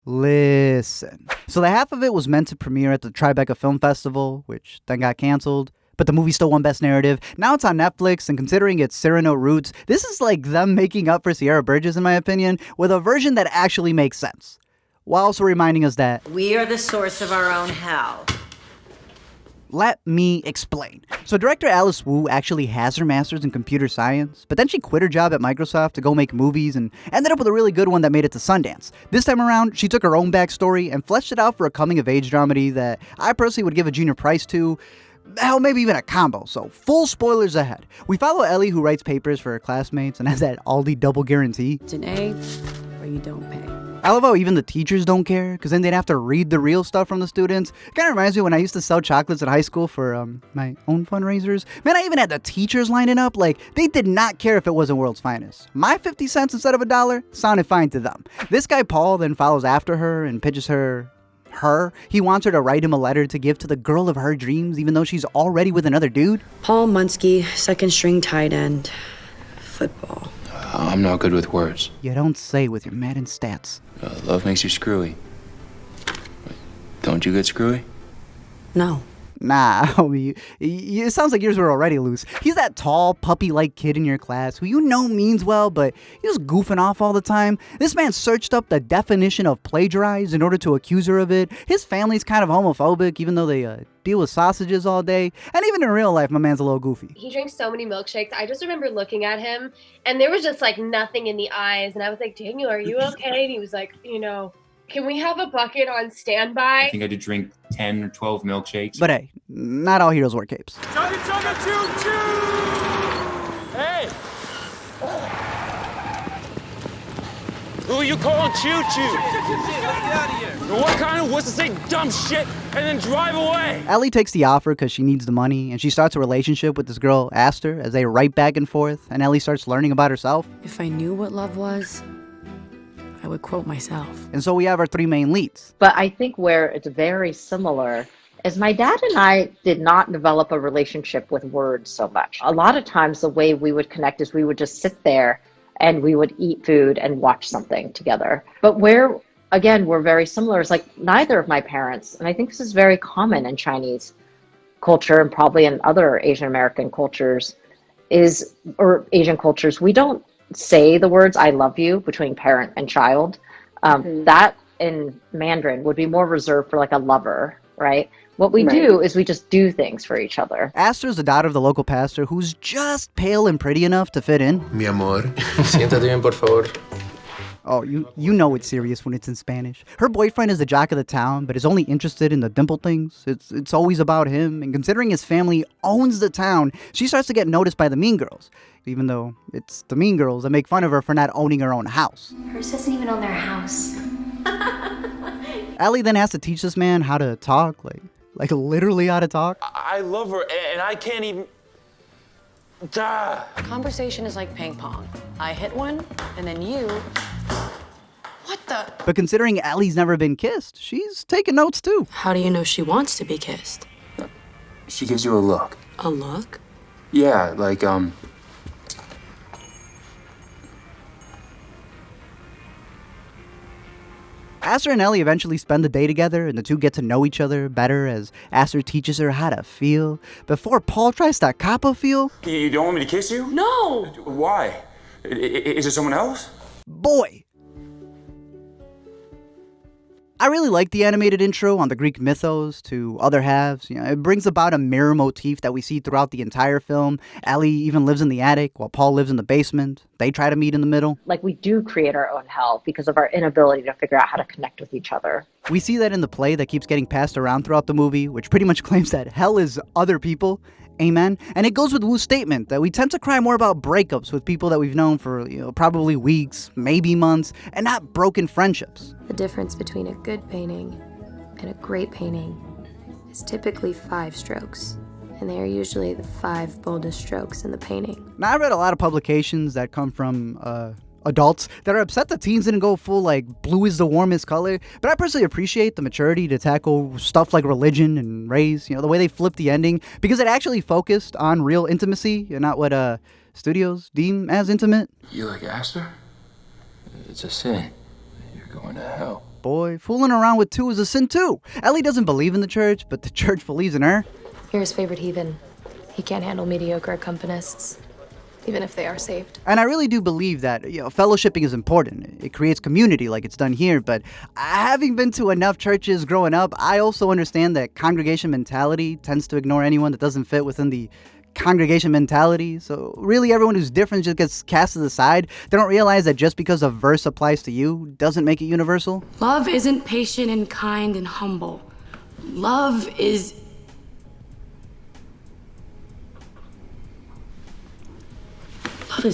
Listen. So the half of it was meant to premiere at the Tribeca Film Festival, which then got canceled. But the movie still won Best Narrative. Now it's on Netflix, and considering its Cyrano roots, this is like them making up for Sierra Burgess, in my opinion, with a version that actually makes sense. While also reminding us that we are the source of our own hell. Let me explain. So director Alice Wu actually has her master's in computer science, but then she quit her job at Microsoft to go make movies and ended up with a really good one that made it to Sundance. This time around, she took her own backstory and fleshed it out for a coming-of-age dramedy that I personally would give a junior prize to. Hell, maybe even a combo, so full spoilers ahead. We follow Ellie, who writes papers for her classmates and has that Aldi double guarantee. It's an A, or you don't pay. I love how even the teachers don't care, because then they'd have to read the real stuff from the students. It kind of reminds me when I used to sell chocolates in high school for my own fundraisers. Man, I even had the teachers lining up. Like, they did not care if it wasn't World's Finest. My 50 cents instead of $1 sounded fine to them. This guy, Paul, then follows after her and pitches her. He wants her to write him a letter to give to the girl of her dreams, even though she's already with another dude. Paul Munsky, second string tight end. Football. I'm not good with words. You don't say with your Madden stats. Love makes you screwy. Don't you get screwy? No. Nah, homie, it sounds like yours were already loose. He's that tall, puppy-like kid in your class who you know means well, but he's just goofing off all the time. This man searched up the definition of plagiarize in order to accuse her of it. His family's kind of homophobic, even though they deal with sausages all day. And even in real life, my man's a little goofy. He drinks so many milkshakes. I just remember looking at him, and there was just, like, nothing in the eyes. And I was like, Daniel, are you okay? And he was like, can we have a bucket on standby? I think I did drink 10 or 12 milkshakes. But hey, not all heroes wear capes. Chugga chugga choo choo! Hey! Who are you calling choo choo? What kind of wuss to say dumb shit and then drive away? Ellie takes the offer because she needs the money, and she starts a relationship with this girl, Aster, as they write back and forth, and Ellie starts learning about herself. If I knew what love was, I would quote myself. And so we have our three main leads. But I think where it's very similar is my dad and I did not develop a relationship with words so much. A lot of times the way we would connect is we would just sit there and we would eat food and watch something together. But where, again, we're very similar is like neither of my parents, and I think this is very common in Chinese culture and probably in other Asian American cultures, or Asian cultures, we don't say the words I love you between parent and child. That in Mandarin would be more reserved for like a lover, right? What we do is we just do things for each other. Aster's the daughter of the local pastor who's just pale and pretty enough to fit in. Mi amor. Siéntate bien, por favor. Oh, you know it's serious when it's in Spanish. Her boyfriend is the jock of the town, but is only interested in the dimple things. It's always about him, and considering his family owns the town, she starts to get noticed by the mean girls, even though it's the mean girls that make fun of her for not owning her own house. Hers doesn't even own their house. Ellie then has to teach this man how to talk, like literally how to talk. I love her, and I can't even... Conversation is like ping pong. I hit one, and then you... What the? But considering Ellie's never been kissed, she's taking notes too. How do you know she wants to be kissed? She gives you a look. A look? Yeah, like, Aster and Ellie eventually spend the day together, and the two get to know each other better as Aster teaches her how to feel before Paul tries to cop a feel. You don't want me to kiss you? No! Why? Is there someone else? Boy! I really like the animated intro on the Greek mythos to other halves. It brings about a mirror motif that we see throughout the entire film. Ellie even lives in the attic while Paul lives in the basement. They try to meet in the middle. Like we do create our own hell because of our inability to figure out how to connect with each other. We see that in the play that keeps getting passed around throughout the movie, which pretty much claims that hell is other people. Amen. And it goes with Wu's statement that we tend to cry more about breakups with people that we've known for, probably weeks, maybe months, and not broken friendships. The difference between a good painting and a great painting is typically 5 strokes, and they are usually the 5 boldest strokes in the painting. Now, I read a lot of publications that come from adults that are upset that teens didn't go full, blue is the warmest color, but I personally appreciate the maturity to tackle stuff like religion and race, the way they flipped the ending, because it actually focused on real intimacy and not what studios deem as intimate. You like Aster? It's a sin. You're going to hell. boy, fooling around with two is a sin too. Ellie doesn't believe in the church, but the church believes in her. You're his favorite heathen. He can't handle mediocre accompanists, even if they are saved. And I really do believe that, fellowshipping is important. It creates community like it's done here, but having been to enough churches growing up, I also understand that congregation mentality tends to ignore anyone that doesn't fit within the congregation mentality. So really everyone who's different just gets casted aside. They don't realize that just because a verse applies to you doesn't make it universal. Love isn't patient and kind and humble. Love is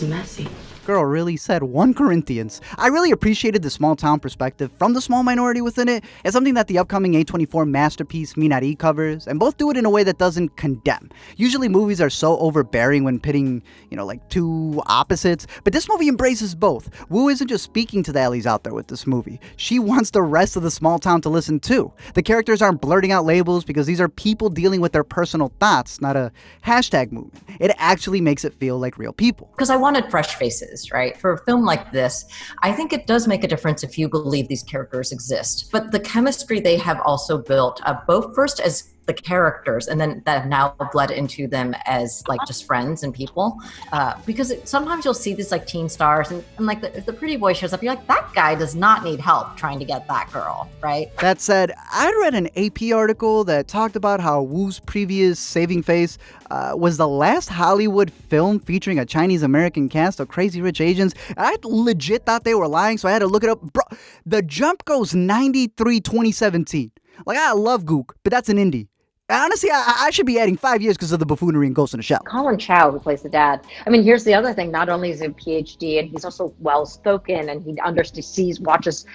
messy. Girl really said 1 Corinthians. I really appreciated the small town perspective from the small minority within it. It's something that the upcoming A24 masterpiece Minari covers, and both do it in a way that doesn't condemn. Usually movies are so overbearing when pitting, like two opposites, but this movie embraces both. Wu isn't just speaking to the Ellys out there with this movie. She wants the rest of the small town to listen too. The characters aren't blurting out labels because these are people dealing with their personal thoughts, not a hashtag movement. It actually makes it feel like real people. Because I wanted fresh faces. Right? For a film like this, I think it does make a difference if you believe these characters exist. But the chemistry they have also built, both first as the characters and then that have now bled into them as like just friends and people. Because sometimes you'll see these like teen stars and like if the pretty boy shows up, you're like, that guy does not need help trying to get that girl, right? That said, I read an AP article that talked about how Wu's previous Saving Face was the last Hollywood film featuring a Chinese American cast of Crazy Rich Asians. I legit thought they were lying, so I had to look it up. Bro, The Jump goes 93 2017. Like, I love Gook, but that's an indie. Honestly, I should be adding 5 years because of the buffoonery in Ghost in the Shell. Colin Chow, who plays the dad. I mean, here's the other thing. Not only is he a PhD, and he's also well-spoken, and he watches,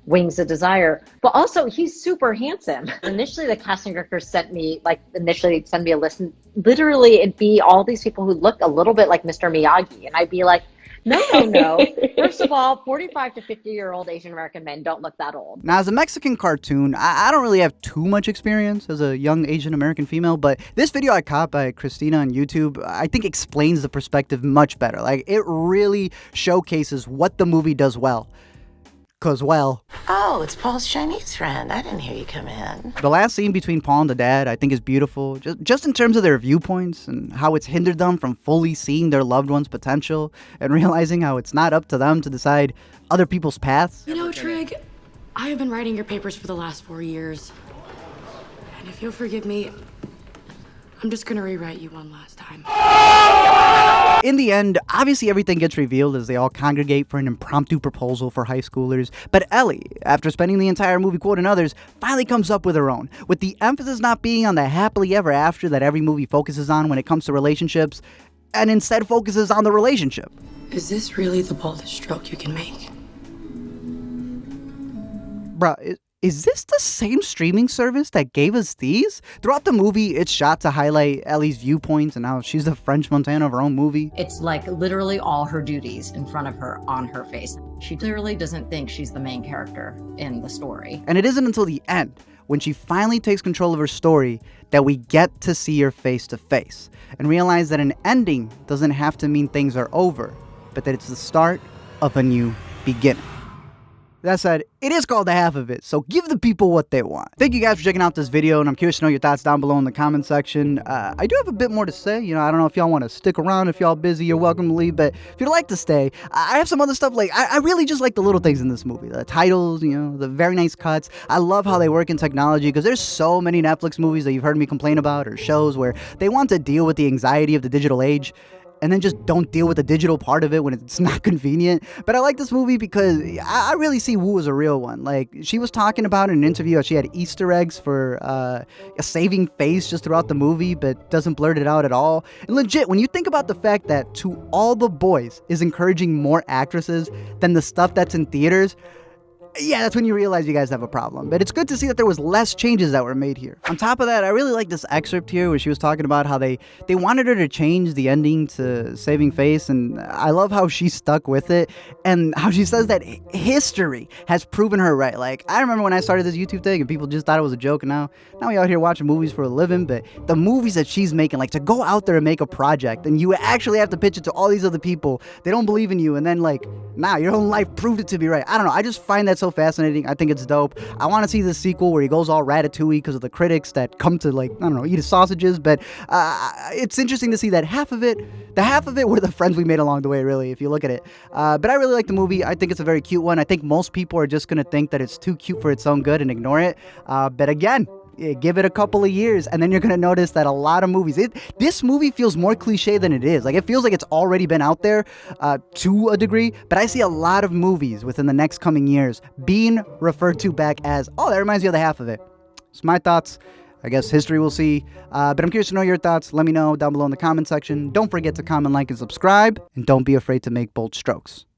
Wings of Desire, but also he's super handsome. Initially, the casting director sent me a list, and literally it'd be all these people who look a little bit like Mr. Miyagi, and I'd be like, no. First of all, 45 to 50-year-old Asian American men don't look that old. Now, as a Mexican cartoon, I don't really have too much experience as a young Asian American female, but this video I caught by Christina on YouTube, I think explains the perspective much better. Like, it really showcases what the movie does well. Cause, well... Oh, it's Paul's Chinese friend. I didn't hear you come in. The last scene between Paul and the dad, I think, is beautiful. Just in terms of their viewpoints and how it's hindered them from fully seeing their loved one's potential and realizing how it's not up to them to decide other people's paths. You know, Trig, I have been writing your papers for the last 4 years. And if you'll forgive me, I'm just gonna rewrite you one last time. In the end, obviously everything gets revealed as they all congregate for an impromptu proposal for high schoolers, but Ellie, after spending the entire movie quoting others, finally comes up with her own, with the emphasis not being on the happily ever after that every movie focuses on when it comes to relationships, and instead focuses on the relationship. Is this really the boldest stroke you can make? Bruh, is this the same streaming service that gave us these? Throughout the movie, it's shot to highlight Ellie's viewpoints and how she's the French Montana of her own movie. It's like literally all her duties in front of her on her face. She clearly doesn't think she's the main character in the story. And it isn't until the end, when she finally takes control of her story, that we get to see her face to face and realize that an ending doesn't have to mean things are over, but that it's the start of a new beginning. That said, it is called The Half of It, so give the people what they want. Thank you guys for checking out this video, and I'm curious to know your thoughts down below in the comment section. I do have a bit more to say. I don't know if y'all want to stick around. If y'all busy, you're welcome to leave, but if you'd like to stay, I have some other stuff. Like, I really just like the little things in this movie. The titles, the very nice cuts. I love how they work in technology, because there's so many Netflix movies that you've heard me complain about, or shows where they want to deal with the anxiety of the digital age, and then just don't deal with the digital part of it when it's not convenient. But I like this movie because I really see Wu as a real one. Like, she was talking about in an interview how she had Easter eggs for a saving face just throughout the movie, but doesn't blurt it out at all. And legit, when you think about the fact that To All the Boys is encouraging more actresses than the stuff that's in theaters, yeah, that's when you realize you guys have a problem. But it's good to see that there was less changes that were made here. On top of that, I really like this excerpt here where she was talking about how they wanted her to change the ending to Saving Face, and I love how she stuck with it, and how she says that history has proven her right. Like, I remember when I started this YouTube thing and people just thought it was a joke, and now we out here watching movies for a living, but the movies that she's making, like, to go out there and make a project, and you actually have to pitch it to all these other people, they don't believe in you, and then, like, nah, your own life proved it to be right. I don't know, I just find that so so fascinating. I think it's dope. I want to see the sequel where he goes all ratatouille because of the critics that come to, like, I don't know, eat his sausages. But it's interesting to see that half of it were the friends we made along the way, really, if you look at it. But I really like the movie. I think it's a very cute one. I think most people are just going to think that it's too cute for its own good and ignore it. But again, give it a couple of years, and then you're going to notice that a lot of movies, this movie feels more cliche than it is. Like, it feels like it's already been out there to a degree, but I see a lot of movies within the next coming years being referred to back as, oh, that reminds me of the half of it. It's my thoughts. I guess history will see. But I'm curious to know your thoughts. Let me know down below in the comment section. Don't forget to comment, like, and subscribe, and don't be afraid to make bold strokes.